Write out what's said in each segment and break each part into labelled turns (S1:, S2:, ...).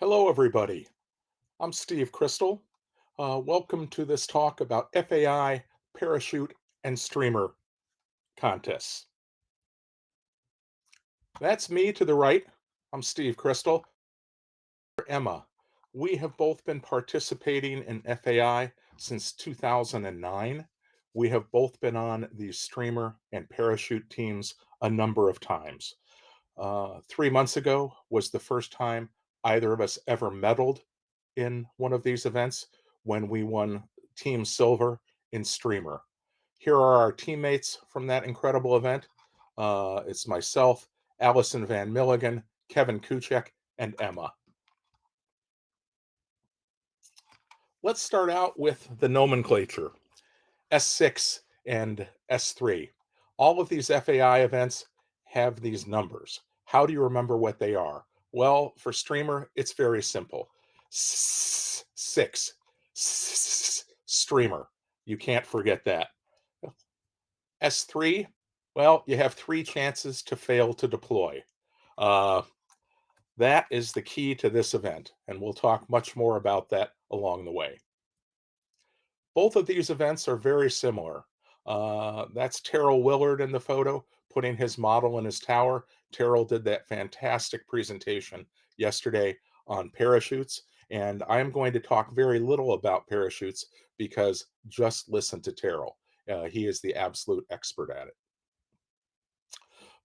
S1: Hello, everybody. I'm Steve Kristal. Welcome to this talk about FAI parachute and streamer contests. That's me to the right. I'm Steve Kristal. Emma. We have both been participating in FAI since 2009. We have both been on the streamer and parachute teams a number of times. 3 months ago was the first time either of us ever medaled in one of these events when we won team silver in streamer. Here are our teammates from that incredible event. It's myself, Allison Van Milligan, Kevin Kuchek, and Emma. Let's start out with the nomenclature. S6 and S3. All of these FAI events have these numbers. How do you remember what they are? Well, for streamer, it's very simple. Six. Streamer. You can't forget that. S3, well, you have 3 chances to fail to deploy. Uh, that is the key to this event, and we'll talk much more about that along the way. Both of these events are very similar. That's Terrell Willard in the photo, putting his model in his tower. Terrell did that fantastic presentation yesterday on parachutes, and I'm going to talk very little about parachutes because just listen to Terrell. He is the absolute expert at it.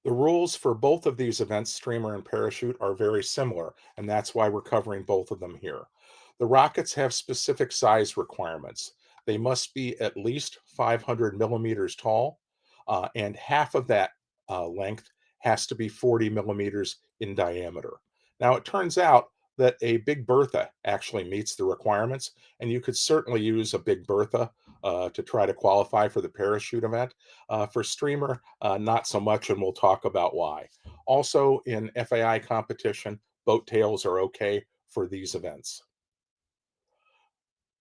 S1: The rules for both of these events, streamer and parachute, are very similar, and that's why we're covering both of them here. The rockets have specific size requirements. They must be at least 500 millimeters tall, and half of that length has to be 40 millimeters in diameter. Now, it turns out that a Big Bertha actually meets the requirements, and you could certainly use a Big Bertha to try to qualify for the parachute event. For streamer, not so much, and we'll talk about why. Also, in FAI competition, boat tails are okay for these events.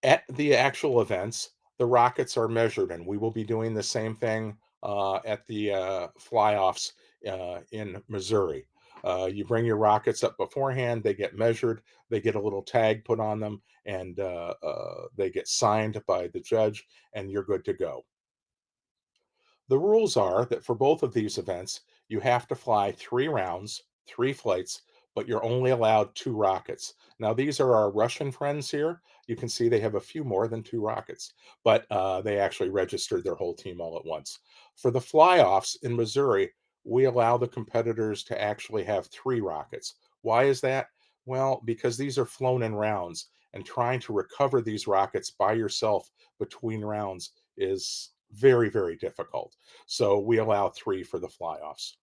S1: At the actual events, the rockets are measured, and we will be doing the same thing at the flyoffs in Missouri. You bring your rockets up beforehand, they get measured, they get a little tag put on them, and they get signed by the judge, and you're good to go. The rules are that for both of these events, you have to fly 3 rounds, 3 flights, but you're only allowed 2 rockets. Now, these are our Russian friends here. You can see they have a few more than 2 rockets, but they actually registered their whole team all at once. For the fly-offs in Missouri, we allow the competitors to actually have 3 rockets. Why is that? Well, because these are flown in rounds, and trying to recover these rockets by yourself between rounds is very, very difficult. So we allow 3 for the fly-offs.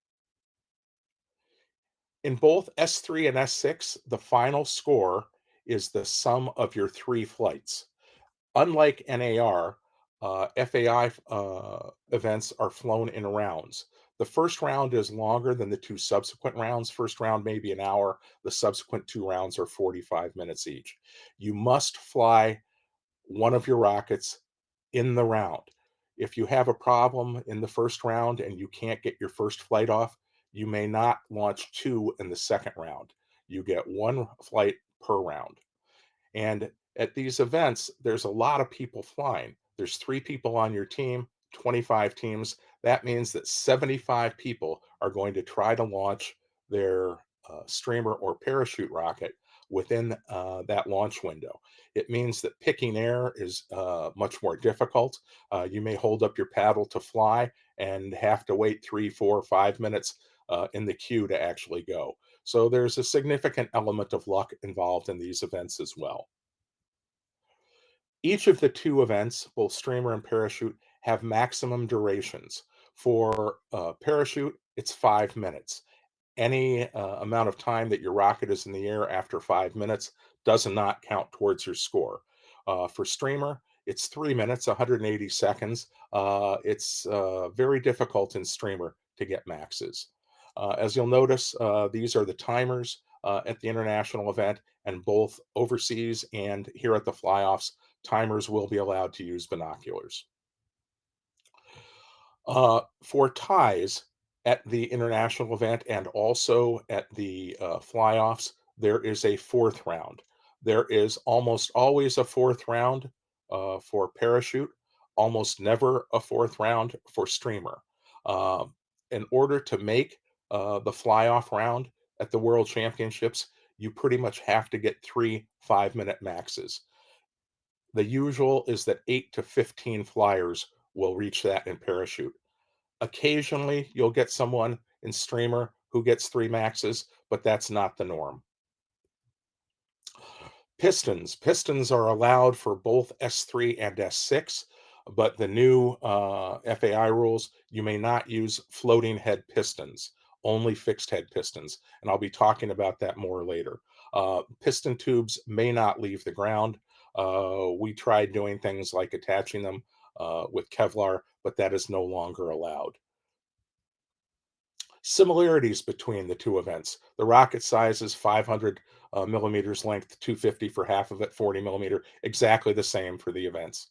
S1: In both S3 and S6, the final score is the sum of your 3 flights. Unlike NAR, FAI events are flown in rounds. The first round is longer than the 2 subsequent rounds. First round may be an hour. The subsequent 2 rounds are 45 minutes each. You must fly one of your rockets in the round. If you have a problem in the first round and you can't get your first flight off, you may not launch 2 in the second round. You get 1 flight per round. And at these events, there's a lot of people flying. There's 3 people on your team, 25 teams. That means that 75 people are going to try to launch their streamer or parachute rocket within that launch window. It means that picking air is much more difficult. You may hold up your paddle to fly and have to wait 3, 4, 5 minutes in the queue to actually go. So there's a significant element of luck involved in these events as well. Each of the 2 events, both streamer and parachute, have maximum durations. For parachute, it's 5 minutes. Any amount of time that your rocket is in the air after 5 minutes does not count towards your score. For streamer, it's 3 minutes, 180 seconds. It's very difficult in streamer to get maxes. As you'll notice, these are the timers at the international event, and both overseas and here at the flyoffs, timers will be allowed to use binoculars. For ties at the international event and also at the fly-offs, there is a fourth round. There is almost always a fourth round for parachute, almost never a fourth round for streamer. Um, in order to make the fly off round at the World Championships, you pretty much have to get three 5 minute maxes. The usual is that 8 to 15 flyers will reach that in parachute. Occasionally, you'll get someone in streamer who gets three maxes, but that's not the norm. Pistons are allowed for both S3 and S6, but the new FAI rules, you may not use floating head pistons, only fixed head pistons. And I'll be talking about that more later. Piston tubes may not leave the ground. We tried doing things like attaching them with Kevlar, but that is no longer allowed. Similarities between the two events. The rocket size is 500 millimeters length, 250 for half of it, 40 millimeter, exactly the same for the events.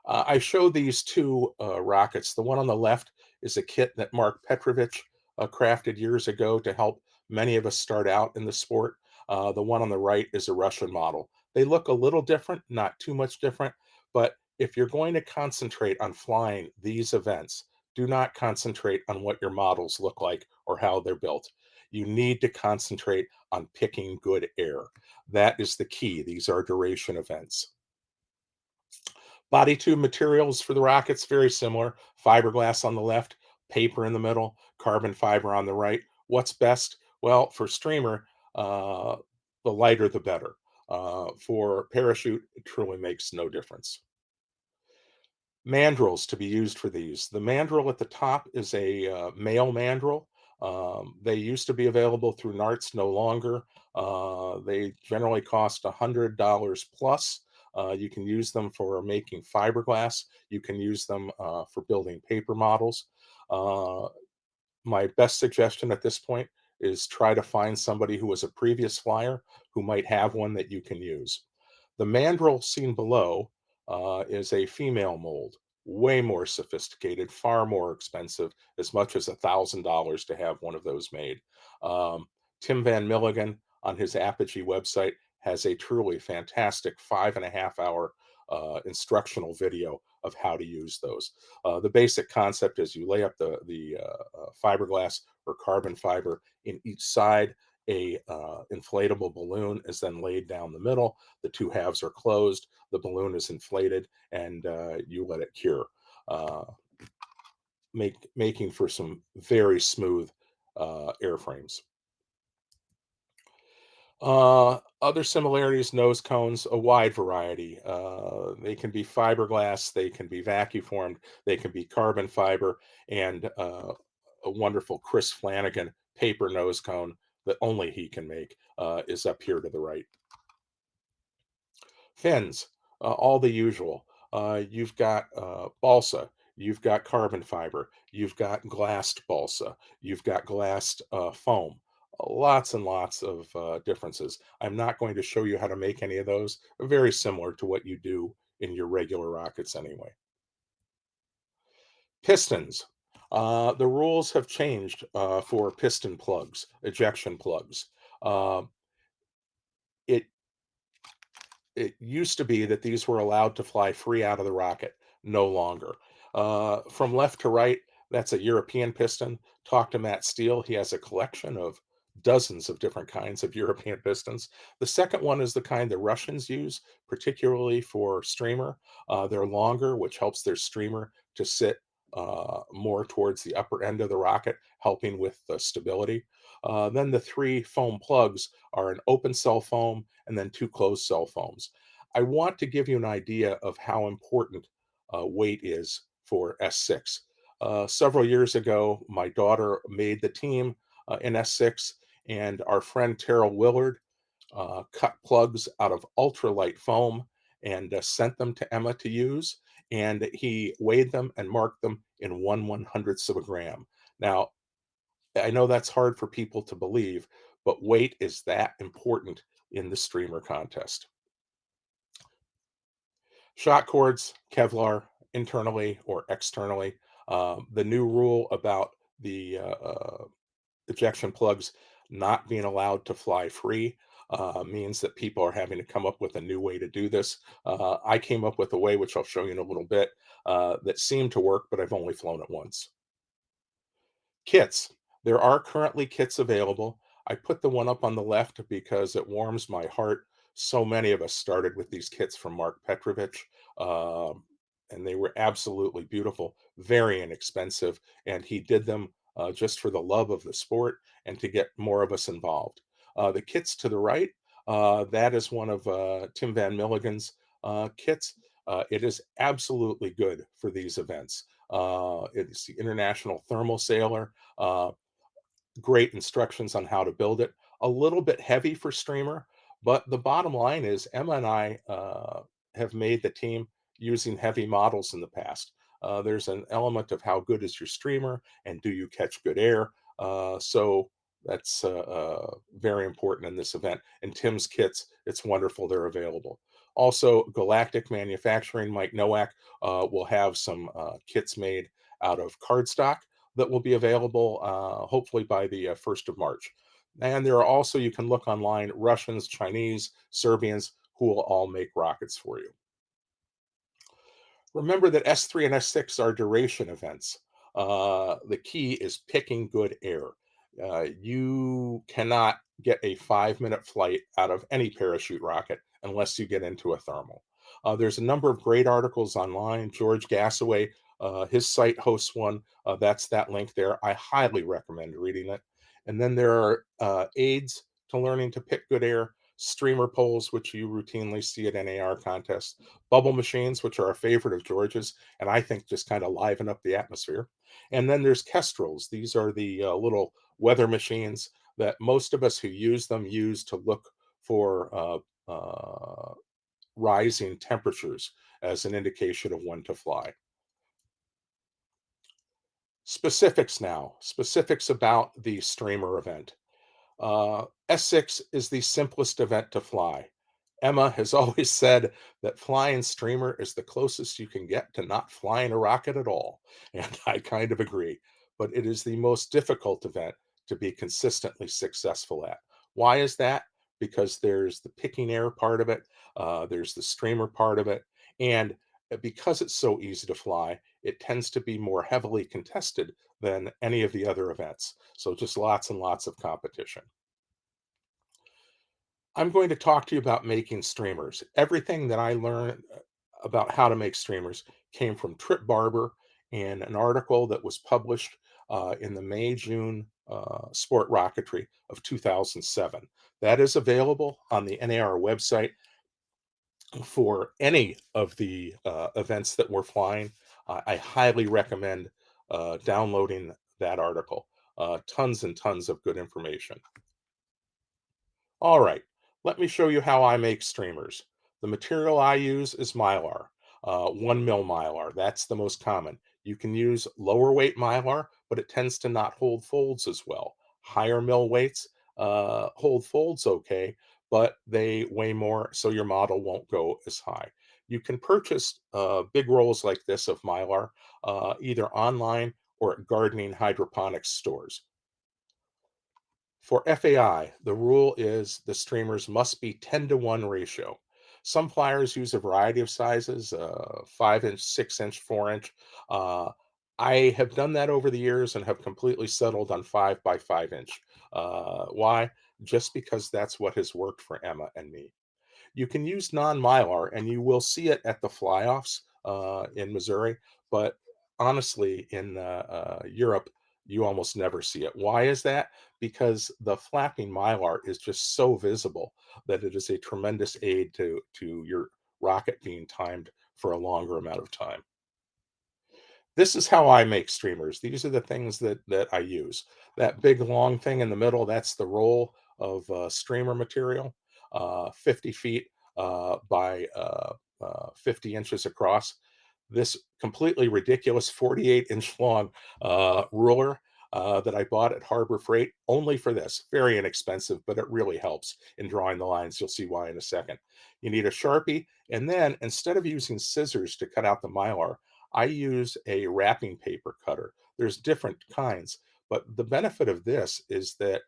S1: I showed these two rockets. The one on the left is a kit that Mark Petrovich crafted years ago to help many of us start out in the sport. The one on the right is a Russian model. They look a little different, not too much different, but if you're going to concentrate on flying these events, do not concentrate on what your models look like or how they're built. You need to concentrate on picking good air. That is the key. These are duration events. Body tube materials for the rockets, very similar. Fiberglass on the left, paper in the middle, carbon fiber on the right. What's best? Well, for streamer, the lighter the better. For parachute, it truly makes no difference. Mandrels to be used for these. The mandrel at the top is a male mandrel. They used to be available through NARTS, no longer. They generally cost $100 plus. You can use them for making fiberglass. You can use them for building paper models. Uh, my best suggestion at this point is try to find somebody who was a previous flyer who might have one that you can use. The mandrel seen below is a female mold, way more sophisticated, far more expensive, as much as $1,000 to have one of those made. Um, Tim Van Milligan on his Apogee website has a truly fantastic 5.5 hour instructional video of how to use those. The basic concept is you lay up the fiberglass or carbon fiber in each side. A inflatable balloon is then laid down the middle. The two halves are closed. The balloon is inflated, and you let it cure, uh, making for some very smooth airframes. Other similarities, nose cones, a wide variety. They can be fiberglass, they can be vacuum formed, they can be carbon fiber, and a wonderful Chris Flanagan paper nose cone that only he can make is up here to the right. Fins, all the usual. You've got balsa, you've got carbon fiber, you've got glassed balsa, you've got glassed foam. Lots and lots of differences. I'm not going to show you how to make any of those. Very similar to what you do in your regular rockets anyway. Pistons. The rules have changed for piston plugs, ejection plugs. Uh, it it used to be that these were allowed to fly free out of the rocket, no longer. From left to right, that's a European piston. Talk to Matt Steele. He has a collection of dozens of different kinds of European pistons. The second one is the kind the Russians use, particularly for streamer. They're longer, which helps their streamer to sit more towards the upper end of the rocket, helping with the stability. Then the three foam plugs are an open cell foam and then two closed cell foams. I want to give you an idea of how important weight is for S6. Several years ago, my daughter made the team in S6, and our friend Terrell Willard cut plugs out of ultralight foam and sent them to Emma to use. And he weighed them and marked them in 1/100th of a gram. Now, I know that's hard for people to believe, but weight is that important in the streamer contest. Shot cords, Kevlar, internally or externally. The new rule about the ejection plugs not being allowed to fly free. means that people are having to come up with a new way to do this. I came up with a way, which I'll show you in a little bit, that seemed to work, but I've only flown it once. Kits. There are currently kits available. I put the one up on the left because it warms my heart. So many of us started with these kits from Mark Petrovich, um, and they were absolutely beautiful, very inexpensive, and he did them just for the love of the sport and to get more of us involved. The kits to the right, that is one of Tim Van Milligan's kits. It is absolutely good for these events. It's the International Thermal Sailor. Uh, Great instructions on how to build it. A little bit heavy for streamer, but the bottom line is Emma and I have made the team using heavy models in the past. There's an element of how good is your streamer and do you catch good air. So that's very important in this event. And Tim's kits, it's wonderful they're available. Also, Galactic Manufacturing, Mike Nowak, will have some kits made out of cardstock that will be available hopefully by the 1st of March. And there are also, you can look online, Russians, Chinese, Serbians, who will all make rockets for you. Remember that S3 and S6 are duration events. The key is picking good air. You cannot get a 5-minute flight out of any parachute rocket unless you get into a thermal. There's a number of great articles online. George Gassaway, his site hosts one. That's that link there. I highly recommend reading it. And then there are aids to learning to pick good air, streamer poles, which you routinely see at NAR contests, bubble machines, which are a favorite of George's, and I think just kind of liven up the atmosphere. And then there's kestrels. These are the little weather machines that most of us who use them use to look for rising temperatures as an indication of when to fly. Specifics now, specifics about the streamer event. S6 is the simplest event to fly. Emma has always said that flying streamer is the closest you can get to not flying a rocket at all. And I kind of agree. But it is the most difficult event to be consistently successful at. Why is that? Because there's the picking air part of it, there's the streamer part of it. And because it's so easy to fly, it tends to be more heavily contested than any of the other events. So just lots and lots of competition. I'm going to talk to you about making streamers. Everything that I learned about how to make streamers came from Trip Barber and an article that was published in the May-June Sport Rocketry of 2007. That is available on the NAR website for any of the events that we're flying. I highly recommend downloading that article. Tons and tons of good information. All right, let me show you how I make streamers. The material I use is Mylar, 1 mil Mylar. That's the most common. You can use lower weight Mylar, but it tends to not hold folds as well. Higher mil weights hold folds okay, but they weigh more, so your model won't go as high. You can purchase big rolls like this of Mylar either online or at gardening hydroponics stores. For FAI, the rule is the streamers must be 10-to-1 ratio. Some flyers use a variety of sizes, 5-inch, 6-inch, 4-inch. Uh, I have done that over the years and have completely settled on 5 by 5 inch. Why? Just because that's what has worked for Emma and me. You can use non-Mylar, and you will see it at the flyoffs in Missouri, but honestly, in Europe, you almost never see it. Why is that? Because the flapping Mylar is just so visible that it is a tremendous aid to your rocket being timed for a longer amount of time. This is how I make streamers. These are the things that I use. That big long thing in the middle, that's the roll of streamer material, 50 feet by 50 inches across. This completely ridiculous 48-inch long ruler that I bought at Harbor Freight only for this. Very inexpensive, but it really helps in drawing the lines. You'll see why in a second. You need a Sharpie, and then instead of using scissors to cut out the Mylar, I use a wrapping paper cutter. There's different kinds, but the benefit of this is that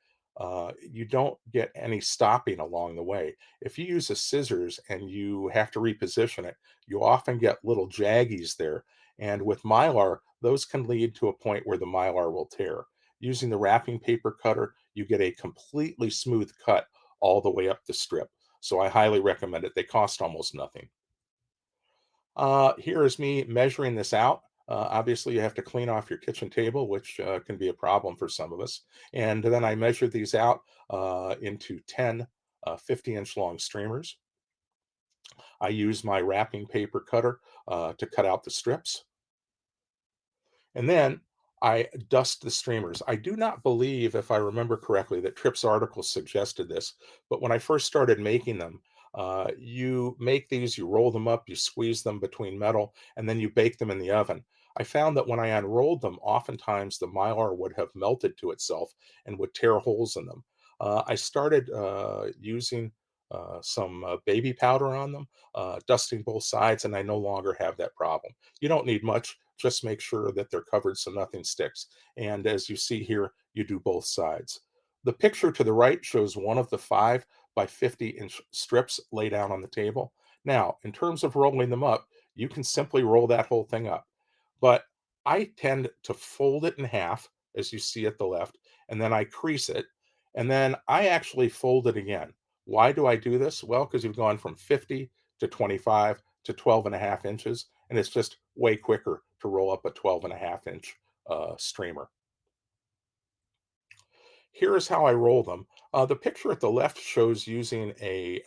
S1: you don't get any stopping along the way. If you use a scissors and you have to reposition it, you often get little jaggies there. And with Mylar, those can lead to a point where the Mylar will tear. Using the wrapping paper cutter, you get a completely smooth cut all the way up the strip. So I highly recommend it. They cost almost nothing. Here is me measuring this out. Obviously, you have to clean off your kitchen table, which can be a problem for some of us. And then I measured these out into 10 50-inch long streamers. I use my wrapping paper cutter to cut out the strips. And then I dust the streamers. I do not believe, if I remember correctly, that Tripp's article suggested this, but when I first started making them, you make these, you roll them up, you squeeze them between metal, and then you bake them in the oven. I found that when I unrolled them, oftentimes the mylar would have melted to itself and would tear holes in them. I started using some baby powder on them, dusting both sides, and I no longer have that problem. You don't need much, just make sure that they're covered so nothing sticks. And as you see here, you do both sides. The picture to the right shows one of the 5 by 50-inch strips laid out on the table. Now, in terms of rolling them up, you can simply roll that whole thing up. But I tend to fold it in half, as you see at the left, and then I crease it, and then I actually fold it again. Why do I do this? Well, because you've gone from 50 to 25 to 12 and a half inches, and it's just way quicker to roll up a 12 and a half inch streamer. Here is how I roll them. The picture at the left shows using a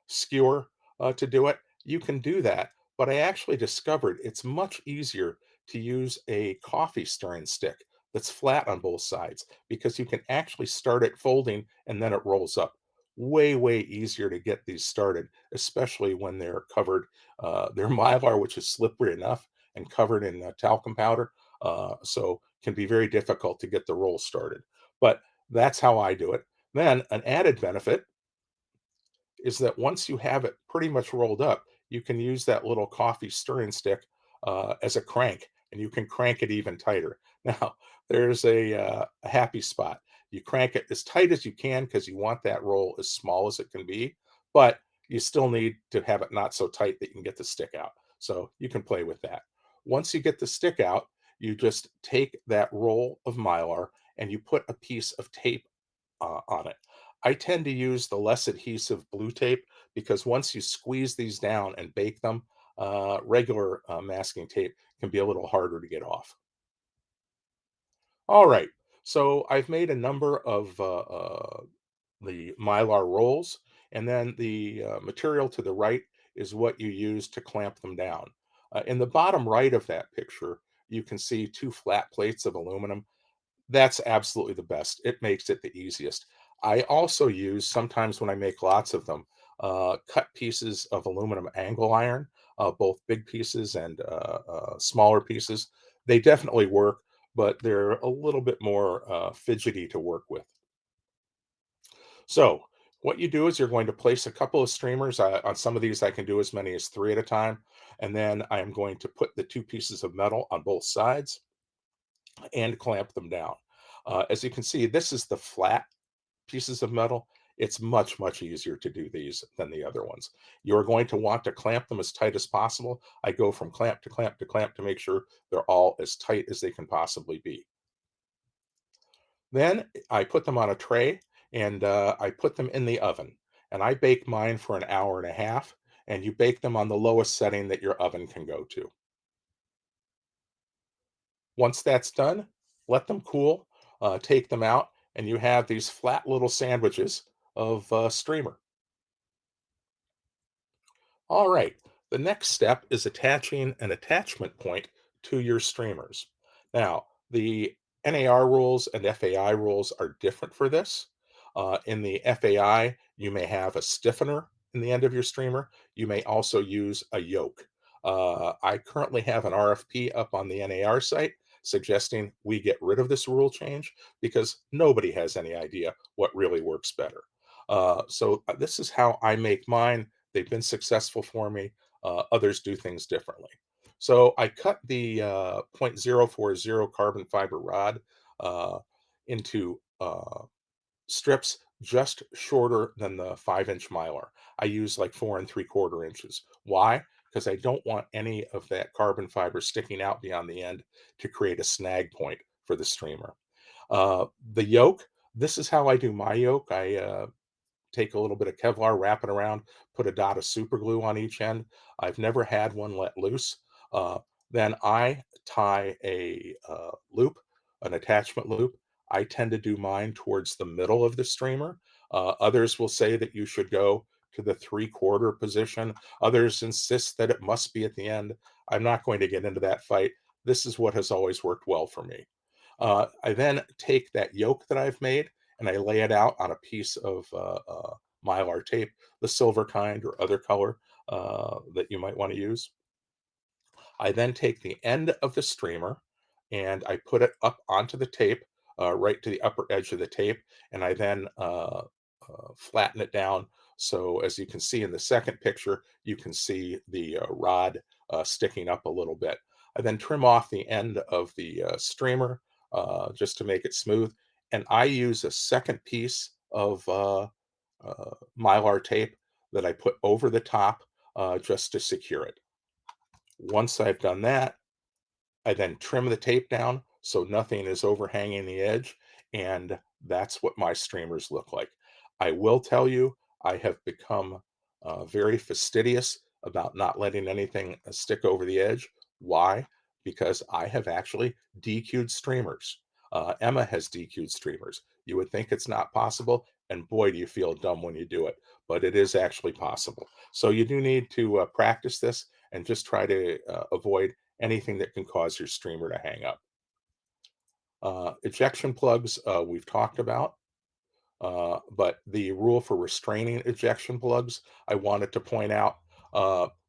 S1: skewer to do it. You can do that, but I actually discovered it's much easier to use a coffee stirring stick that's flat on both sides because you can actually start it folding and then it rolls up. Way, way easier to get these started, especially when they're covered. They're Mylar, which is slippery enough and covered in talcum powder, so can be very difficult to get the roll started. But that's how I do it. Then an added benefit is that once you have it pretty much rolled up, you can use that little coffee stirring stick as a crank, and you can crank it even tighter. Now, there's a happy spot. You crank it as tight as you can because you want that roll as small as it can be, but you still need to have it not so tight that you can get the stick out. So you can play with that. Once you get the stick out, you just take that roll of mylar and you put a piece of tape on it. I tend to use the less adhesive blue tape because once you squeeze these down and bake them, regular masking tape can be a little harder to get off. All right, so I've made a number of the mylar rolls, and then the material to the right is what you use to clamp them down. In the bottom right of that picture, you can see two flat plates of aluminum. That's absolutely the best. It makes it the easiest. I also use, sometimes when I make lots of them, cut pieces of aluminum angle iron, both big pieces and smaller pieces. They definitely work, but they're a little bit more fidgety to work with. So what you do is you're going to place a couple of streamers. On some of these, I can do as many as three at a time. And then I am going to put the two pieces of metal on both sides and clamp them down. As you can see, this is the flat pieces of metal. It's much, much easier to do these than the other ones. You're going to want to clamp them as tight as possible. I go from clamp to clamp to clamp to make sure they're all as tight as they can possibly be. Then I put them on a tray and I put them in the oven. And I bake mine for an hour and a half. And you bake them on the lowest setting that your oven can go to. Once that's done, let them cool, take them out, and you have these flat little sandwiches of streamer. All right, the next step is attaching an attachment point to your streamers. Now, the NAR rules and FAI rules are different for this. In the FAI, you may have a stiffener in the end of your streamer. You may also use a yoke. I currently have an RFP up on the NAR site suggesting we get rid of this rule change because nobody has any idea what really works better. This is how I make mine. They've been successful for me. Others do things differently. So I cut the .040 carbon fiber rod into strips just shorter than the 5-inch mylar. I use like 4 3/4 inches. Why? Because I don't want any of that carbon fiber sticking out beyond the end to create a snag point for the streamer. The yoke, this is how I do my yoke. I take a little bit of Kevlar, wrap it around, put a dot of super glue on each end. I've never had one let loose. Uh, then I tie a loop, an attachment loop. I tend to do mine towards the middle of the streamer. Others will say that you should go to the 3/4 position. Others insist that it must be at the end. I'm not going to get into that fight. This is what has always worked well for me. I then take that yoke that I've made and I lay it out on a piece of mylar tape, the silver kind or other color that you might want to use. I then take the end of the streamer and I put it up onto the tape, right to the upper edge of the tape, and I then flatten it down. So as you can see in the second picture, you can see the rod sticking up a little bit. I then trim off the end of the streamer just to make it smooth, and I use a second piece of mylar tape that I put over the top just to secure it. Once I've done that, I then trim the tape down so nothing is overhanging the edge, and that's what my streamers look like. I will tell you, I have become very fastidious about not letting anything stick over the edge. Why? Because I have actually DQ'd streamers. Emma has DQ'd streamers. You would think it's not possible, and boy, do you feel dumb when you do it, but it is actually possible. So you do need to practice this and just try to avoid anything that can cause your streamer to hang up. Ejection plugs, we've talked about, but the rule for restraining ejection plugs, I wanted to point out.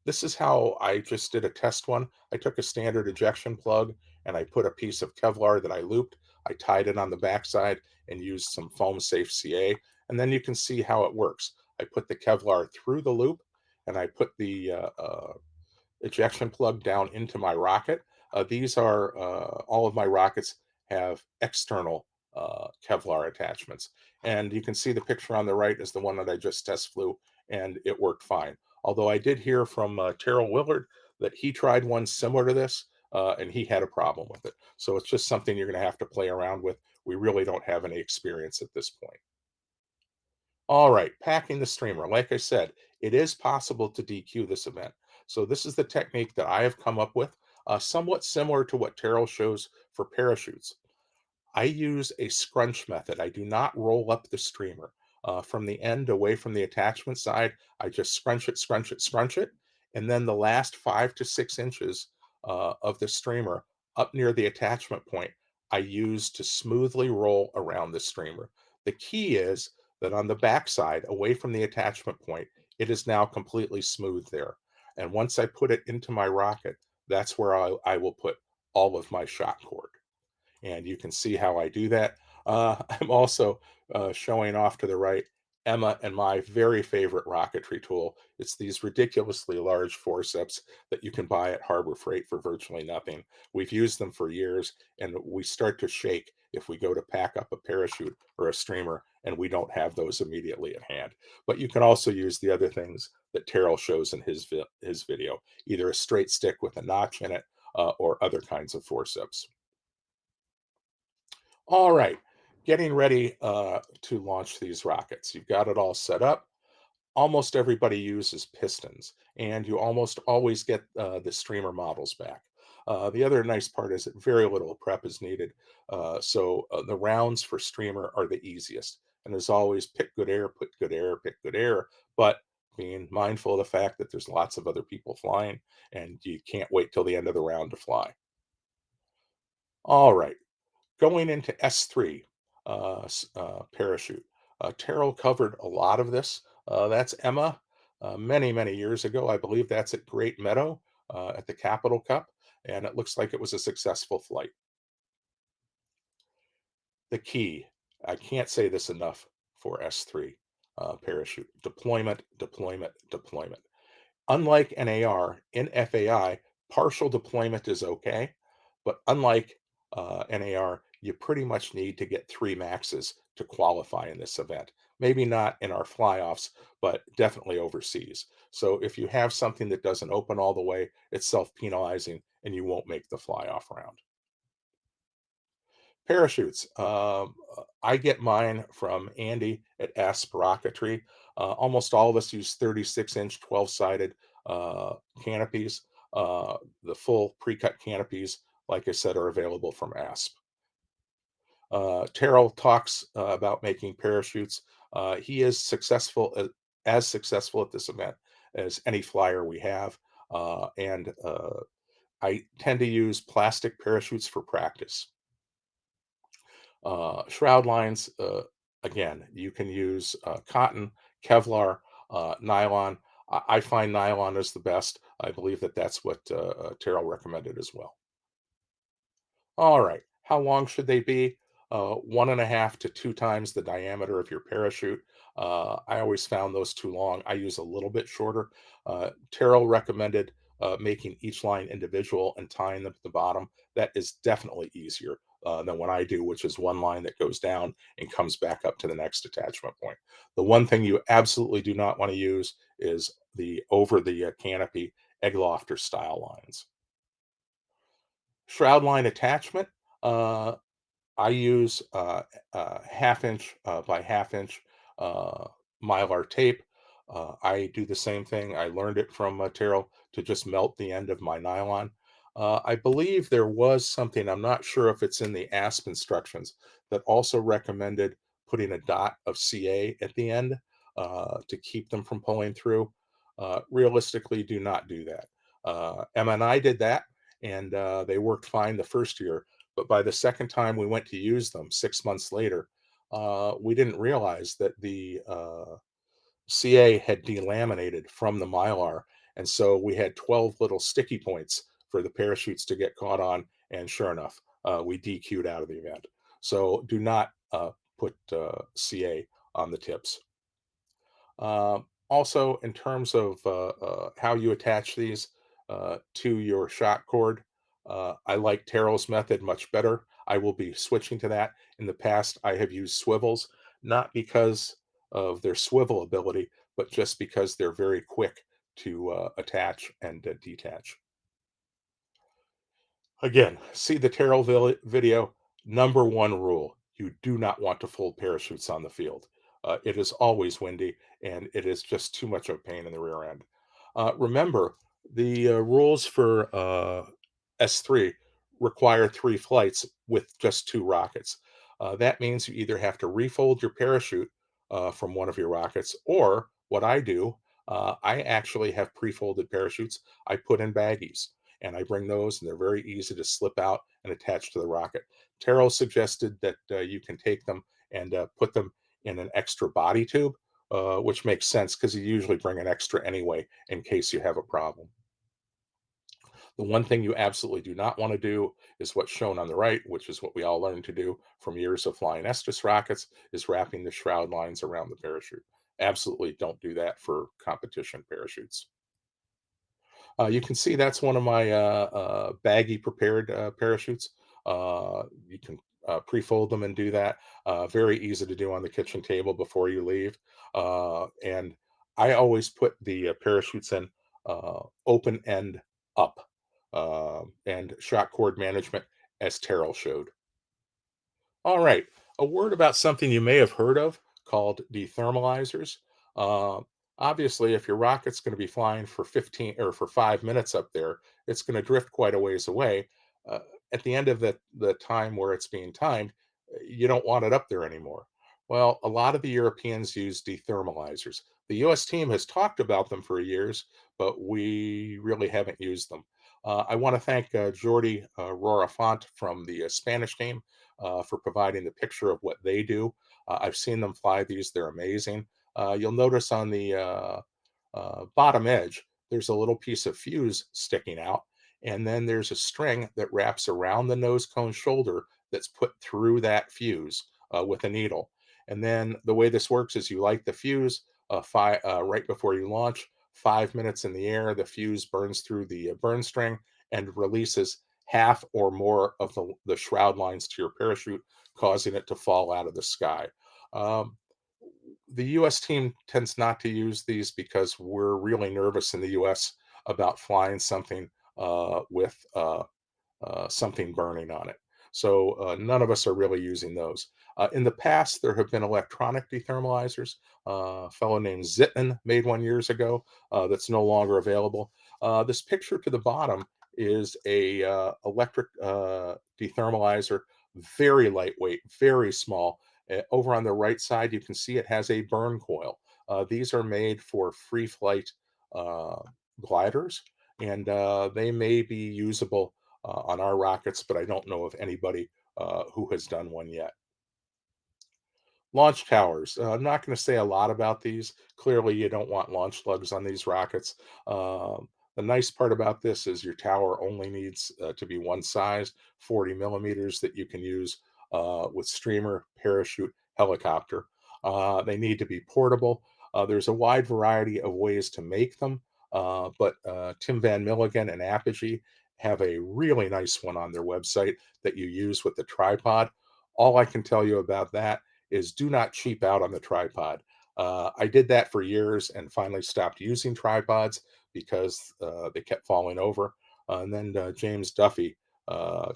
S1: This is how I just did a test one. I took a standard ejection plug and I put a piece of Kevlar that I looped. I tied it on the backside and used some foam safe CA. And then you can see how it works. I put the Kevlar through the loop and I put the ejection plug down into my rocket. These are all of my rockets have external Kevlar attachments. And you can see the picture on the right is the one that I just test flew, and it worked fine. Although I did hear from Terrell Willard that he tried one similar to this, and he had a problem with it. So it's just something you're going to have to play around with. We really don't have any experience at this point. All right, packing the streamer. Like I said, it is possible to DQ this event. So this is the technique that I have come up with, somewhat similar to what Terrell shows for parachutes. I use a scrunch method. I do not roll up the streamer. From the end away from the attachment side, I just scrunch it, scrunch it, scrunch it. And then the last 5 to 6 inches of the streamer up near the attachment point, I use to smoothly roll around the streamer. The key is that on the backside, away from the attachment point, it is now completely smooth there. And once I put it into my rocket, that's where I will put all of my shot cord, and you can see how I do that. I'm also showing off to the right Emma and my very favorite rocketry tool. It's these ridiculously large forceps that you can buy at Harbor Freight for virtually nothing. We've used them for years, and we start to shake if we go to pack up a parachute or a streamer and we don't have those immediately at hand. But you can also use the other things that Terrell shows in his video, either a straight stick with a notch in it or other kinds of forceps. All right, getting ready to launch these rockets. You've got it all set up. Almost everybody uses pistons, and you almost always get the streamer models back. The other nice part is that very little prep is needed. So the rounds for streamer are the easiest. And as always, pick good air, put good air, pick good air. But being mindful of the fact that there's lots of other people flying, and you can't wait till the end of the round to fly. All right. Going into S3 parachute, Terrell covered a lot of this. That's Emma many, many years ago. I believe that's at Great Meadow at the Capitol Cup, and it looks like it was a successful flight. The key, I can't say this enough for S3 parachute deployment, deployment, deployment. Unlike NAR, in FAI, partial deployment is okay, but unlike NAR, you pretty much need to get 3 maxes to qualify in this event. Maybe not in our flyoffs, but definitely overseas. So if you have something that doesn't open all the way, it's self-penalizing and you won't make the flyoff round. Parachutes. I get mine from Andy at Asp Rocketry. Almost all of us use 36-inch, 12-sided canopies. The full pre-cut canopies, like I said, are available from Asp. Terrell talks about making parachutes. He is as successful at this event as any flyer we have. And I tend to use plastic parachutes for practice. Shroud lines, again, you can use cotton, Kevlar, nylon. I find nylon is the best. I believe that that's what Terrell recommended as well. All right. How long should they be? 1.5 to 2 times the diameter of your parachute. I always found those too long. I use a little bit shorter. Terrell recommended making each line individual and tying them to the bottom. That is definitely easier than what I do, which is one line that goes down and comes back up to the next attachment point. The one thing you absolutely do not want to use is the over the canopy egg lofter style lines. Shroud line attachment. Uh, I use 1/2 inch by 1/2 inch uh, mylar tape. I do the same thing. I learned it from Terrell to just melt the end of my nylon. I believe there was something, I'm not sure if it's in the ASP instructions, that also recommended putting a dot of CA at the end to keep them from pulling through. Realistically, do not do that. Emma and I did that, and they worked fine the first year. But by the second time we went to use them 6 months later, we didn't realize that the CA had delaminated from the mylar. And so we had 12 little sticky points for the parachutes to get caught on. And sure enough, we DQ'd out of the event. So do not put CA on the tips. Also, in terms of how you attach these to your shot cord, I like Terrell's method much better. I will be switching to that. In the past, I have used swivels, not because of their swivel ability, but just because they're very quick to attach and detach. Again, see the Terrell video. Number one rule, you do not want to fold parachutes on the field. It is always windy and it is just too much of a pain in the rear end. Remember, the rules for S3 require 3 flights with just 2 rockets. That means you either have to refold your parachute from one of your rockets, or what I do, I actually have pre-folded parachutes I put in baggies, and I bring those, and they're very easy to slip out and attach to the rocket. Terrell suggested that you can take them and put them in an extra body tube, which makes sense because you usually bring an extra anyway in case you have a problem. The one thing you absolutely do not want to do is what's shown on the right, which is what we all learned to do from years of flying Estes rockets, is wrapping the shroud lines around the parachute. Absolutely don't do that for competition parachutes. You can see that's one of my baggy prepared parachutes. You can pre-fold them and do that. Very easy to do on the kitchen table before you leave. And I always put the parachutes in open end up and shot cord management as Terrell showed. All right. A word about something you may have heard of called dethermalizers. Uh, Obviously, if your rocket's going to be flying for 15 or for 5 minutes up there, it's going to drift quite a ways away. Uh, at the end of the time where it's being timed, you don't want it up there anymore. Well, a lot of the Europeans use dethermalizers. The US team has talked about them for years, but we really haven't used them. I want to thank Jordi Rorafont from the Spanish team for providing the picture of what they do. I've seen them fly these, they're amazing. You'll notice on the bottom edge, there's a little piece of fuse sticking out, and then there's a string that wraps around the nose cone shoulder that's put through that fuse with a needle. And then the way this works is you light the fuse right before you launch. 5 minutes in the air, the fuse burns through the burn string and releases half or more of the shroud lines to your parachute, causing it to fall out of the sky. Um, the US team tends not to use these because we're really nervous in the US about flying something with something burning on it. So none of us are really using those. In the past, there have been electronic dethermalizers. A fellow named Zitman made one years ago that's no longer available. This picture to the bottom is a electric dethermalizer, very lightweight, very small. Over on the right side, you can see it has a burn coil. These are made for free flight uh, gliders, and they may be usable on our rockets, but I don't know of anybody who has done one yet. Launch towers. I'm not going to say a lot about these. Clearly, you don't want launch lugs on these rockets. The nice part about this is your tower only needs to be one size, 40 millimeters, that you can use with streamer, parachute, helicopter. They need to be portable. There's a wide variety of ways to make them, but Tim Van Milligan and Apogee have a really nice one on their website that you use with the tripod. All I can tell you about that is do not cheap out on the tripod. I did that for years and finally stopped using tripods because they kept falling over. And then James Duffy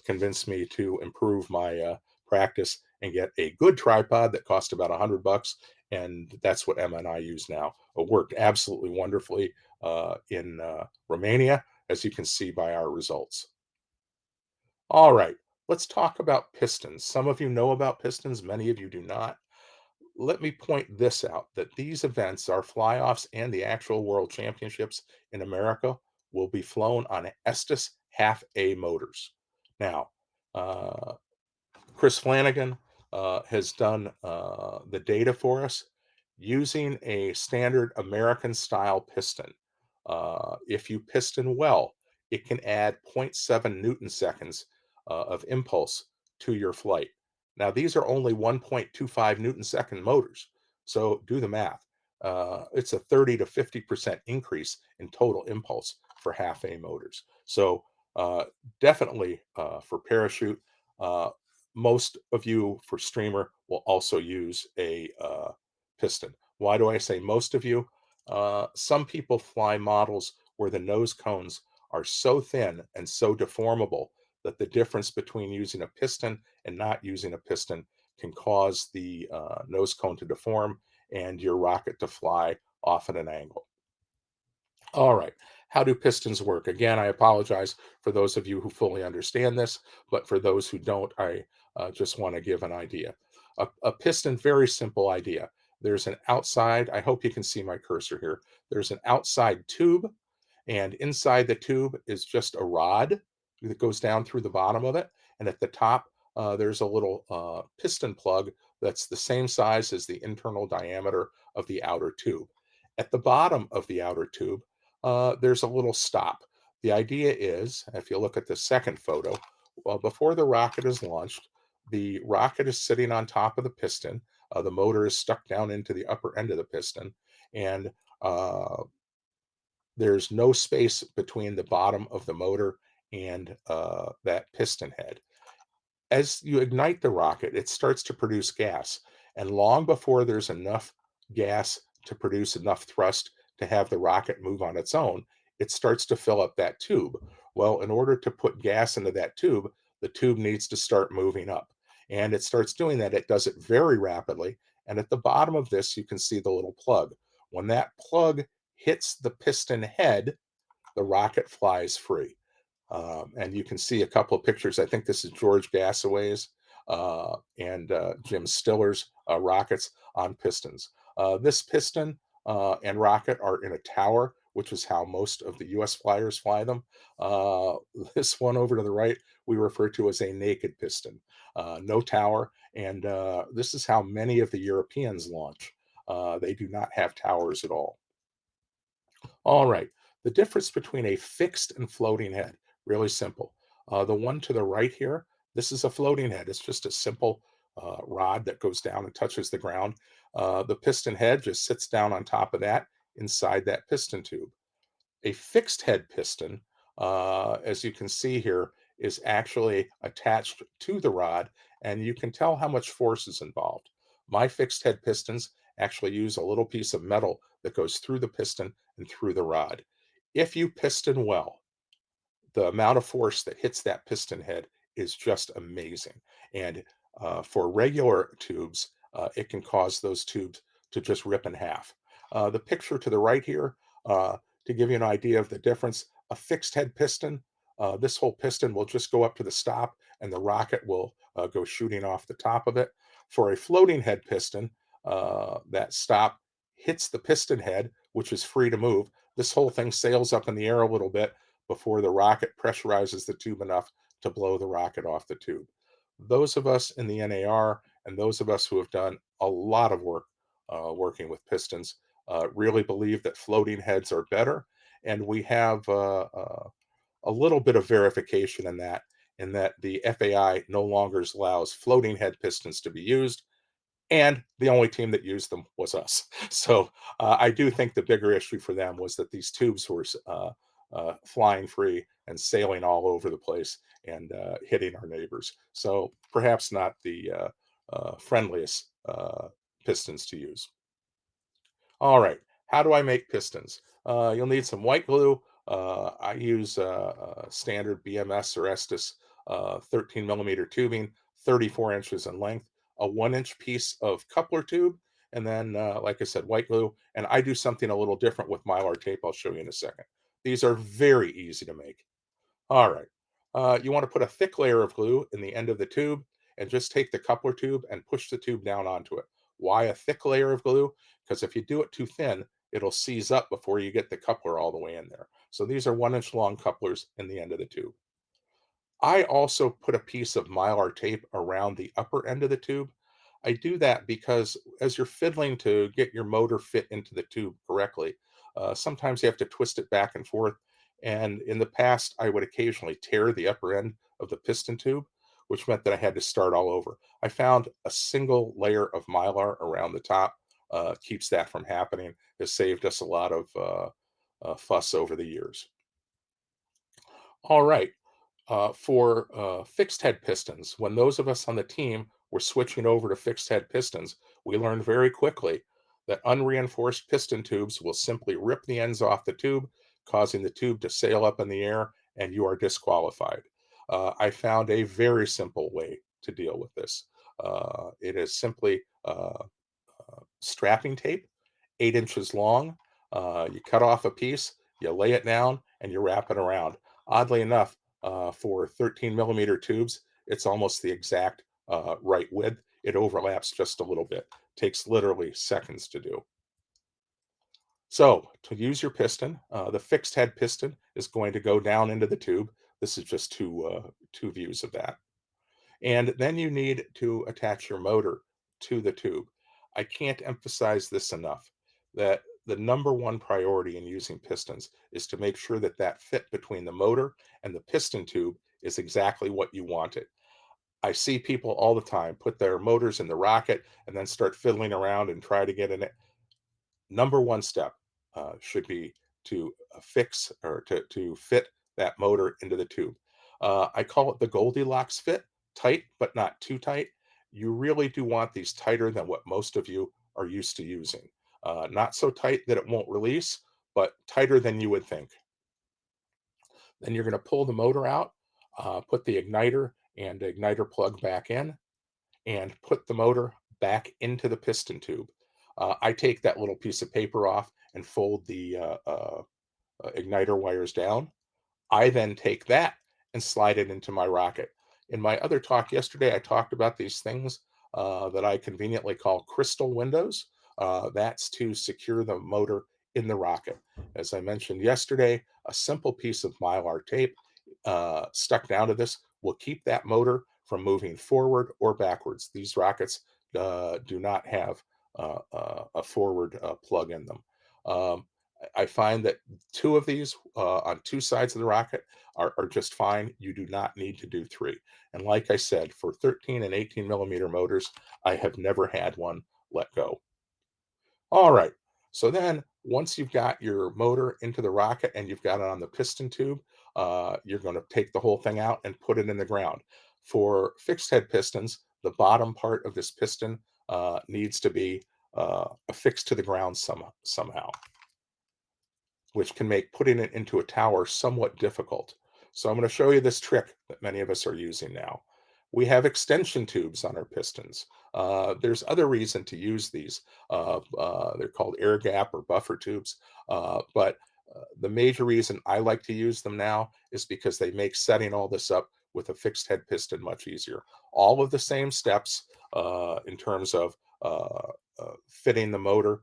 S1: convinced me to improve my practice and get a good tripod that cost about $100, and that's what Emma and I use now. It worked absolutely wonderfully in Romania, as you can see by our results. All right, let's talk about pistons. Some of you know about pistons, many of you do not. Let me point this out, that these events, our flyoffs and the actual world championships in America, will be flown on Estes half A motors. Now, uh, Chris Flanagan has done the data for us using a standard American style piston. If you piston well, it can add zero point 0.7 Newton seconds of impulse to your flight. Now, these are only 1.25 Newton second motors. So do the math. It's a 30 to 50% increase in total impulse for half A motors. So uh, definitely for parachute. Uh, Most of you for streamer will also use a piston. Why do I say most of you? Some people fly models where the nose cones are so thin and so deformable that the difference between using a piston and not using a piston can cause the nose cone to deform and your rocket to fly off at an angle. All right. How do pistons work? Again, I apologize for those of you who fully understand this, but for those who don't, I just want to give an idea. A piston, very simple idea. There's an outside, I hope you can see my cursor here. There's an outside tube, and inside the tube is just a rod that goes down through the bottom of it. And at the top, there's a little piston plug that's the same size as the internal diameter of the outer tube. At the bottom of the outer tube, there's a little stop. The idea is, if you look at the second photo, well, before the rocket is launched, the rocket is sitting on top of the piston. The motor is stuck down into the upper end of the piston, and uh, there's no space between the bottom of the motor and that piston head. As you ignite the rocket, it starts to produce gas. And long before there's enough gas to produce enough thrust to have the rocket move on its own, it starts to fill up that tube. Well, in order to put gas into that tube, the tube needs to start moving up. And it starts doing that. It does it very rapidly. And at the bottom of this, you can see the little plug. When that plug hits the piston head, the rocket flies free. And you can see a couple of pictures. I think this is George Gassaway's and Jim Stiller's rockets on pistons. This piston and rocket are in a tower, which is how most of the US flyers fly them. Uh, this one over to the right, we refer to as a naked piston, no tower. And this is how many of the Europeans launch. They do not have towers at all. All right. The difference between a fixed and floating head, really simple. The one to the right here, this is a floating head. It's just a simple rod that goes down and touches the ground. The piston head just sits down on top of that inside that piston tube. A fixed head piston, as you can see here, is actually attached to the rod, and you can tell how much force is involved. My fixed head pistons actually use a little piece of metal that goes through the piston and through the rod. If you piston well, the amount of force that hits that piston head is just amazing. And for regular tubes, it can cause those tubes to just rip in half. The picture to the right here, to give you an idea of the difference, a fixed head piston, this whole piston will just go up to the stop and the rocket will go shooting off the top of it. For a floating head piston, that stop hits the piston head, which is free to move. This whole thing sails up in the air a little bit before the rocket pressurizes the tube enough to blow the rocket off the tube. Those of us in the NAR and those of us who have done a lot of work working with pistons really believe that floating heads are better. And we have a little bit of verification in that the FAI no longer allows floating head pistons to be used, and the only team that used them was us. So I do think the bigger issue for them was that these tubes were flying free and sailing all over the place and hitting our neighbors. So perhaps not the friendliest pistons to use. All right, how do I make pistons? You'll need some white glue. I use standard BMS or Estes 13 millimeter tubing, 34 inches in length, a 1 inch piece of coupler tube, and then, like I said, white glue. And I do something a little different with Mylar tape. I'll show you in a second. These are very easy to make. All right. You want to put a thick layer of glue in the end of the tube and just take the coupler tube and push the tube down onto it. Why a thick layer of glue? Because if you do it too thin, it'll seize up before you get the coupler all the way in there. So these are 1 inch long couplers in the end of the tube. I also put a piece of Mylar tape around the upper end of the tube. I do that because as you're fiddling to get your motor fit into the tube correctly, sometimes you have to twist it back and forth. And in the past, I would occasionally tear the upper end of the piston tube, which meant that I had to start all over. I found a single layer of Mylar around the top keeps that from happening. Has saved us a lot of fuss over the years. All right. For fixed head pistons, when those of us on the team were switching over to fixed head pistons, we learned very quickly that unreinforced piston tubes will simply rip the ends off the tube, causing the tube to sail up in the air, and you are disqualified. I found a very simple way to deal with this. It is simply strapping tape, 8 inches long. You cut off a piece, you lay it down, and you wrap it around. Oddly enough, for 13 millimeter tubes, it's almost the exact right width. It overlaps just a little bit. Takes literally seconds to do. So to use your piston, the fixed head piston is going to go down into the tube. This is just two views of that. And then you need to attach your motor to the tube. I can't emphasize this enough that the number one priority in using pistons is to make sure that that fit between the motor and the piston tube is exactly what you want it. I see people all the time put their motors in the rocket and then start fiddling around and try to get in it. Number one step should be to fix or to fit that motor into the tube. I call it the Goldilocks fit, tight but not too tight. You really do want these tighter than what most of you are used to using. Not so tight that it won't release, but tighter than you would think. Then you're going to pull the motor out, put the igniter and igniter plug back in, and put the motor back into the piston tube. I take that little piece of paper off and fold the igniter wires down. I then take that and slide it into my rocket. In my other talk yesterday, I talked about these things that I conveniently call Kristal windows. That's to secure the motor in the rocket. As I mentioned yesterday, a simple piece of Mylar tape stuck down to this will keep that motor from moving forward or backwards. These rockets do not have a forward plug in them. Um, I find that two of these on two sides of the rocket are just fine. You do not need to do three. And like I said, for 13 and 18 millimeter motors, I have never had one let go. All right. So then once you've got your motor into the rocket and you've got it on the piston tube, you're going to take the whole thing out and put it in the ground. For fixed head pistons, the bottom part of this piston needs to be affixed to the ground somehow, which can make putting it into a tower somewhat difficult. So I'm going to show you this trick that many of us are using now. We have extension tubes on our pistons. There's other reason to use these. They're called air gap or buffer tubes. But the major reason I like to use them now is because they make setting all this up with a fixed head piston much easier. All of the same steps in terms of fitting the motor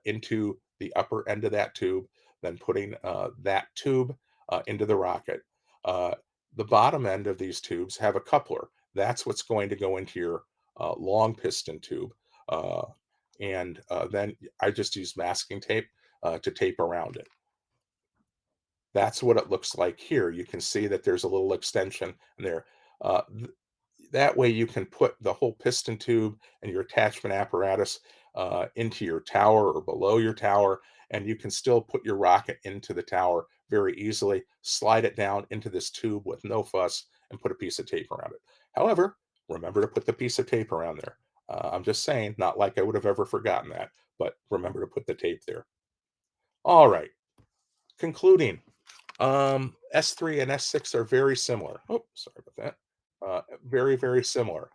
S1: into the upper end of that tube, then putting that tube into the rocket. Uh, the bottom end of these tubes have a coupler. That's what's going to go into your long piston tube. And then I just use masking tape to tape around it. That's what it looks like here. You can see that there's a little extension there. Uh, that way you can put the whole piston tube and your attachment apparatus into your tower or below your tower, and you can still put your rocket into the tower very easily, slide it down into this tube with no fuss, and put a piece of tape around it. However, remember to put the piece of tape around there. I'm just saying, not like I would have ever forgotten that, but remember to put the tape there. All right, concluding. S3 and S6 are very similar. Oh, sorry about that. Very, very similar.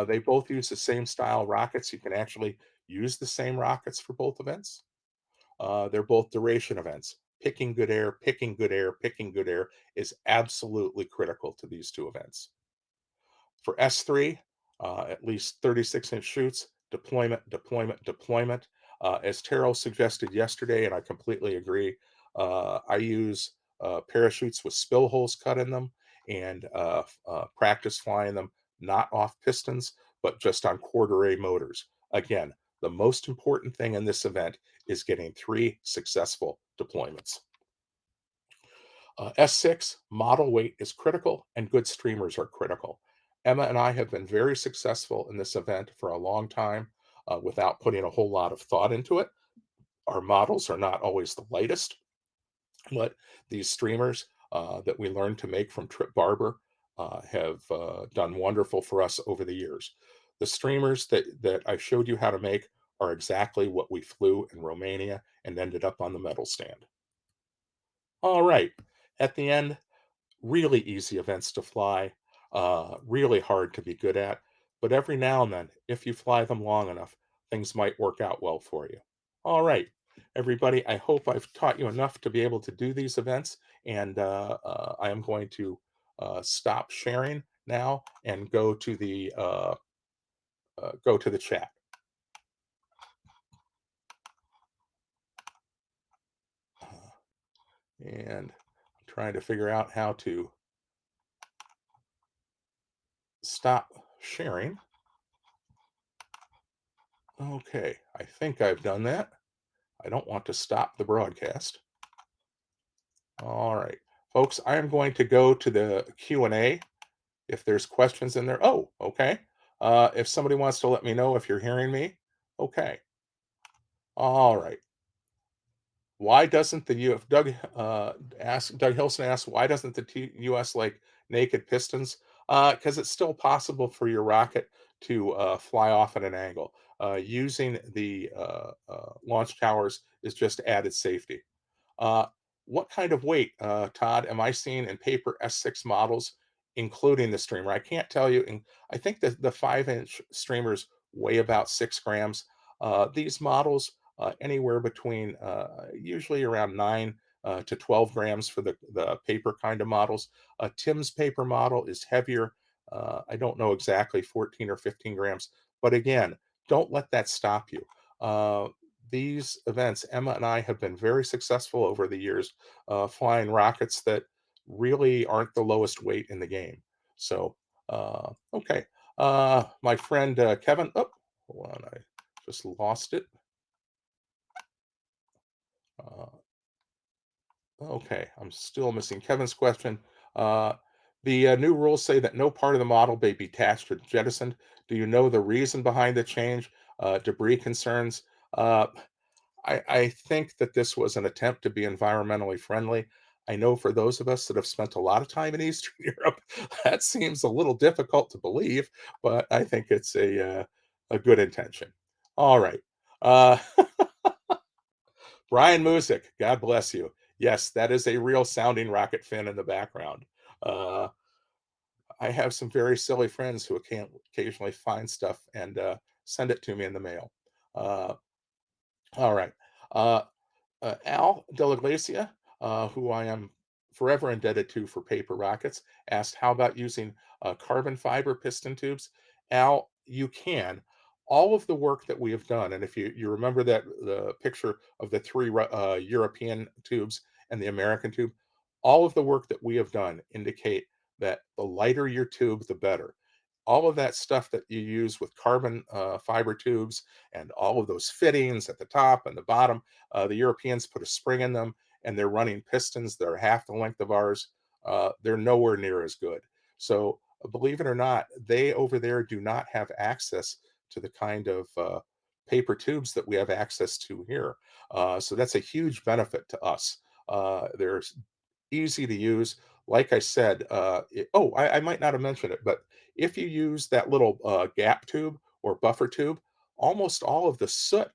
S1: They both use the same style rockets. You can actually use the same rockets for both events. They're both duration events. Picking good air, picking good air, picking good air is absolutely critical to these two events. For S3, at least 36-inch chutes, deployment, deployment, deployment. As Terrell suggested yesterday, and I completely agree, I use parachutes with spill holes cut in them and practice flying them not off pistons, but just on quarter A motors. Again, the most important thing in this event is getting 3 successful deployments. S6 model weight is critical and good streamers are critical. Emma and I have been very successful in this event for a long time without putting a whole lot of thought into it. Our models are not always the lightest, but these streamers that we learned to make from Trip Barber have done wonderful for us over the years. The streamers that I showed you how to make are exactly what we flew in Romania and ended up on the medal stand. All right, at the end, really easy events to fly, really hard to be good at, but every now and then, if you fly them long enough, things might work out well for you. All right, everybody, I hope I've taught you enough to be able to do these events, and I am going to stop sharing now and go to the chat. And I'm trying to figure out how to stop sharing. Okay, I think I've done that. I don't want to stop the broadcast. All right, folks, I am going to go to the Q&A if there's questions in there. Oh, okay. If somebody wants to let me know if you're hearing me, okay. All right. Why doesn't the U.S. Doug Hilson asks, why doesn't the U.S. like naked pistons? Because it's still possible for your rocket to fly off at an angle. Using the launch towers is just added safety. Uh, what kind of weight, Todd, am I seeing in paper S6 models, including the streamer? I can't tell you. And I think that the 5-inch streamers weigh about 6 grams. These models, anywhere between usually around 9 to 12 grams for the paper kind of models. Tim's paper model is heavier. I don't know exactly, 14 or 15 grams. But again, don't let that stop you. These events, Emma and I have been very successful over the years flying rockets that really aren't the lowest weight in the game. So, okay. My friend Kevin, oh, hold on, I just lost it. Uh, okay, I'm still missing Kevin's question. Uh, the new rules say that no part of the model may be attached or jettisoned. Do you know the reason behind the change? Debris concerns? Uh, I think that this was an attempt to be environmentally friendly. I know for those of us that have spent a lot of time in Eastern Europe, that seems a little difficult to believe, but I think it's a good intention. All right. Uh, Brian Music, God bless you. Yes, that is a real sounding rocket fin in the background. Uh, I have some very silly friends who can occasionally find stuff and send it to me in the mail. Uh, all right. Uh, Al de la Iglesia, who I am forever indebted to for paper rockets, asked, how about using carbon fiber piston tubes? Al, you can. All of the work that we have done, and if you remember that the picture of the three European tubes and the American tube, all of the work that we have done indicate that the lighter your tube, the better. All of that stuff that you use with carbon fiber tubes and all of those fittings at the top and the bottom, the Europeans put a spring in them, and they're running pistons that are half the length of ours. They're nowhere near as good. So, believe it or not, they over there do not have access to the kind of paper tubes that we have access to here. So that's a huge benefit to us. They're easy to use. Like I said, I might not have mentioned it, but if you use that little gap tube or buffer tube, almost all of the soot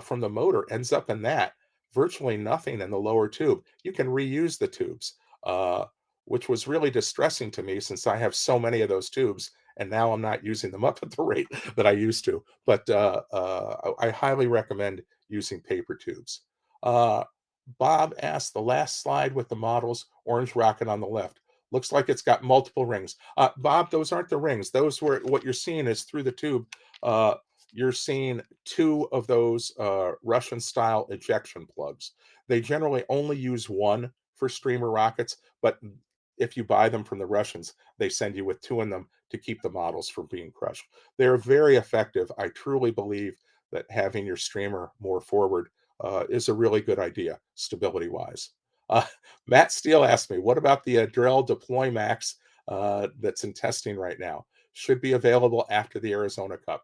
S1: from the motor ends up in that. Virtually nothing in the lower tube. You can reuse the tubes, uh, which was really distressing to me since I have so many of those tubes, and now I'm not using them up at the rate that I used to. But I highly recommend using paper tubes. Uh, Bob asked, the last slide with the models, orange rocket on the left. Looks like it's got multiple rings. Bob, those aren't the rings. Those were what you're seeing is through the tube. Uh, you're seeing two of those Russian style ejection plugs. They generally only use one for streamer rockets, but if you buy them from the Russians, they send you with two in them to keep the models from being crushed. They're very effective. I truly believe that having your streamer more forward is a really good idea, stability wise. Uh, Matt Steele asked me, what about the Drell Deploy Max that's in testing right now? Should be available after the Arizona Cup.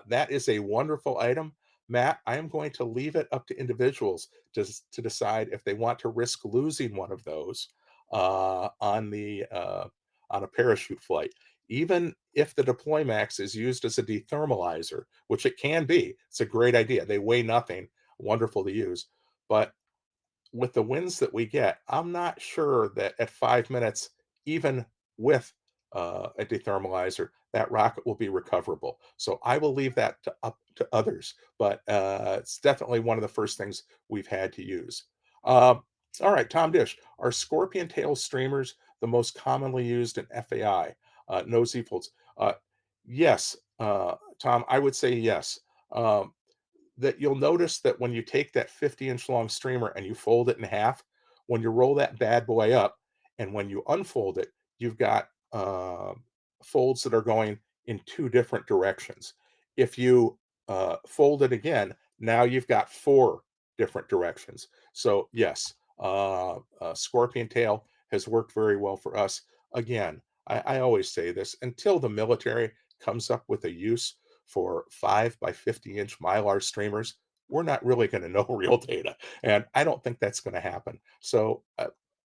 S1: That is a wonderful item. Matt, I am going to leave it up to individuals to decide if they want to risk losing one of those on a parachute flight. Even if the Deploy Max is used as a dethermalizer, which it can be, it's a great idea. They weigh nothing, wonderful to use. But with the winds that we get, I'm not sure that at 5 minutes, even with a dethermalizer, that rocket will be recoverable. So I will leave that up to others, but it's definitely one of the first things we've had to use. Um, all right, Tom Dish, are scorpion tail streamers the most commonly used in FAI? No Z folds. Yes, Tom, I would say yes. Um, that you'll notice that when you take that 50-inch long streamer and you fold it in half, when you roll that bad boy up and when you unfold it, you've got folds that are going in two different directions. If you fold it again, now you've got four different directions. So yes, scorpion tail has worked very well for us. Again, I always say this, until the military comes up with a use for 5 by 50-inch mylar streamers, we're not really going to know real data. And I don't think that's going to happen. So,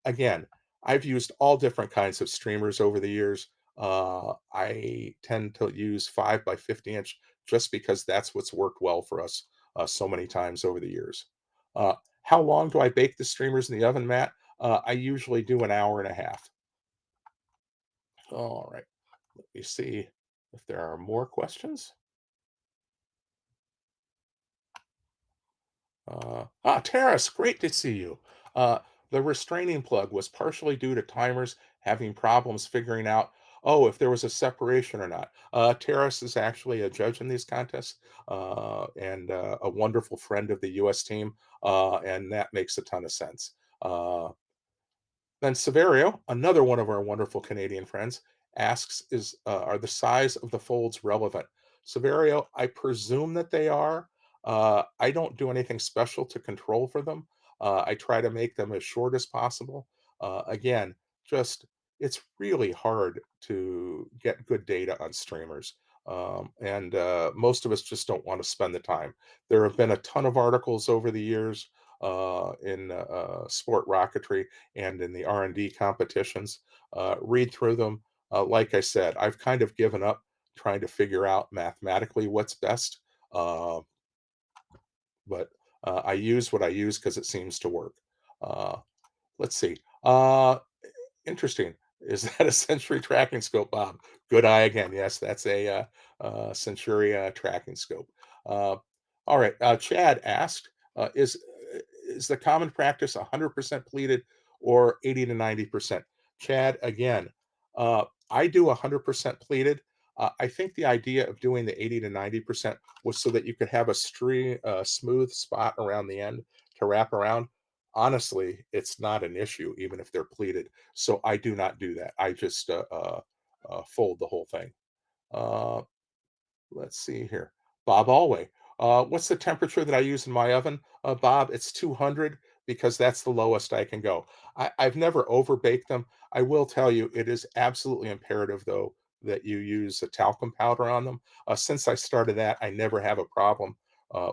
S1: again, I've used all different kinds of streamers over the years. I tend to use 5 by 50-inch just because that's what's worked well for us so many times over the years. Uh, how long do I bake the streamers in the oven, Matt? I usually do an hour and a half. All right. Let me see if there are more questions. Terrace, great to see you. Uh, the restraining plug was partially due to timers having problems figuring out, oh, if there was a separation or not. Terrace is actually a judge in these contests and a wonderful friend of the U.S. team, and that makes a ton of sense. Then Severio, another one of our wonderful Canadian friends, asks, are the size of the folds relevant? Severio, I presume that they are. I don't do anything special to control for them. I try to make them as short as possible. Again, just it's really hard to get good data on streamers. And most of us just don't want to spend the time. There have been a ton of articles over the years in sport rocketry and in the R&D competitions. Read through them. Like I said, I've kind of given up trying to figure out mathematically what's best. Uh, but I use what I use because it seems to work. Uh, let's see. Interesting. Is that a Century tracking scope, Bob? Good eye again. Yes, that's a Century tracking scope. Uh, all right. Chad asked, is the common practice 100% pleated or 80 to 90%? Chad, again, I do 100% pleated. I think the idea of doing the 80 to 90% was so that you could have a smooth spot around the end to wrap around. Honestly, it's not an issue, even if they're pleated. So I do not do that. I just fold the whole thing. Uh, let's see here. Bob Alway. What's the temperature that I use in my oven? Bob, it's 200 because that's the lowest I can go. I've never over baked them. I will tell you, it is absolutely imperative, though, that you use a talcum powder on them. Since I started that, I never have a problem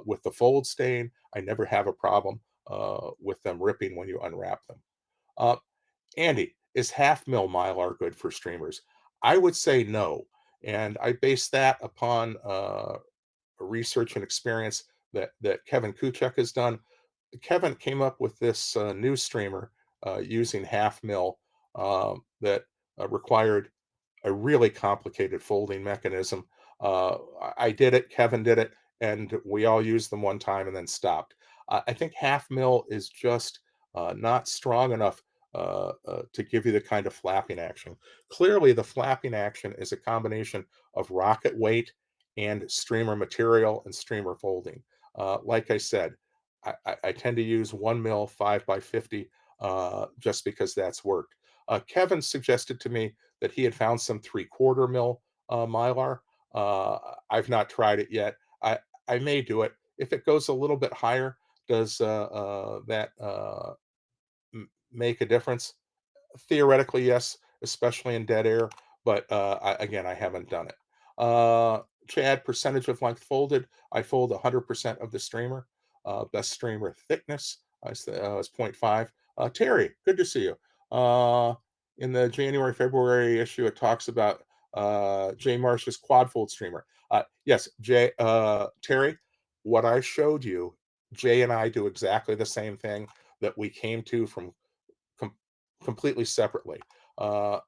S1: with the fold stain. I never have a problem with them ripping when you unwrap them. Uh, Andy, is half mil mylar good for streamers? I would say no. And I base that upon research and experience that Kevin Kuchek has done. Kevin came up with this new streamer using half mil that required a really complicated folding mechanism. I did it, Kevin did it, and we all used them one time and then stopped. I think half mil is just not strong enough to give you the kind of flapping action. Clearly, the flapping action is a combination of rocket weight and streamer material and streamer folding. Like I said, I tend to use 1 mil 5 by 50 just because that's worked. Kevin suggested to me that he had found some 3/4 mil mylar. I've not tried it yet. I may do it if it goes a little bit higher. Does that make a difference? Theoretically, yes, especially in dead air, but again, I haven't done it. Chad, percentage of length folded. I fold 100% of the streamer. Best streamer thickness is 0.5. Terry, good to see you. In the January February issue, it talks about Jay Marsh's quad fold streamer. Yes, Terry, what I showed you, Jay and I do exactly the same thing that we came to from com- completely separately. Uh,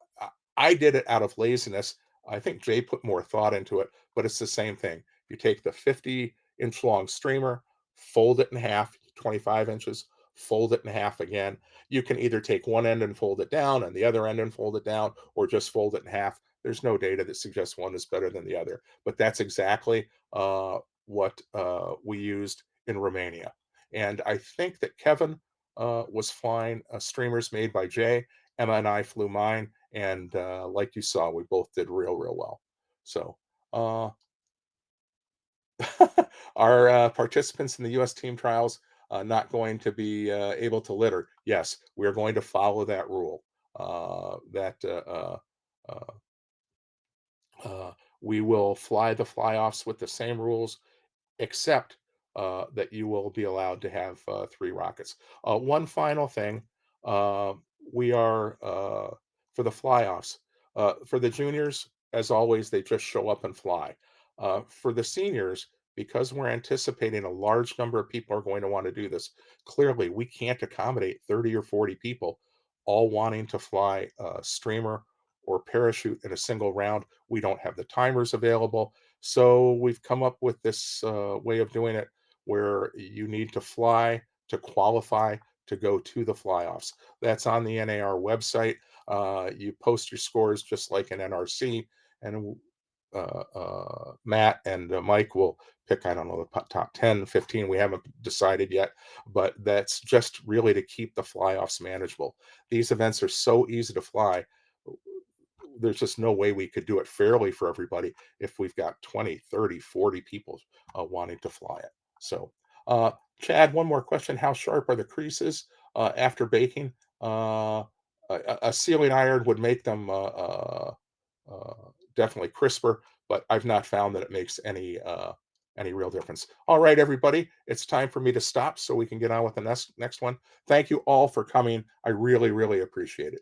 S1: I did it out of laziness. I think Jay put more thought into it, but it's the same thing. You take the 50-inch long streamer, fold it in half, 25 inches, fold it in half again. You can either take one end and fold it down and the other end and fold it down, or just fold it in half. There's no data that suggests one is better than the other, but that's exactly what we used in Romania. And I think that Kevin was flying streamers made by Jay. Emma and I flew mine, and like you saw, we both did real well. So, uh, our participants in the U.S. team trials not going to be able to litter. Yes, we're going to follow that rule. That uh, uh, we will fly the fly-offs with the same rules except that you will be allowed to have 3 rockets. One final thing, uh, we are for the fly-offs. For the juniors, as always, they just show up and fly. For the seniors, because we're anticipating a large number of people are going to want to do this, clearly we can't accommodate 30 or 40 people all wanting to fly a streamer or parachute in a single round. We don't have the timers available. So we've come up with this way of doing it where you need to fly to qualify to go to the fly-offs. That's on the NAR website. You post your scores just like an NRC, and Matt and Mike will pick, I don't know, the top 10, 15. We haven't decided yet, but that's just really to keep the fly-offs manageable. These events are so easy to fly. There's just no way we could do it fairly for everybody if we've got 20, 30, 40 people wanting to fly it. So, uh, Chad, one more question. How sharp are the creases after baking? A sealing iron would make them definitely crisper, but I've not found that it makes any real difference. All right, everybody, it's time for me to stop so we can get on with the next one. Thank you all for coming. I really appreciate it.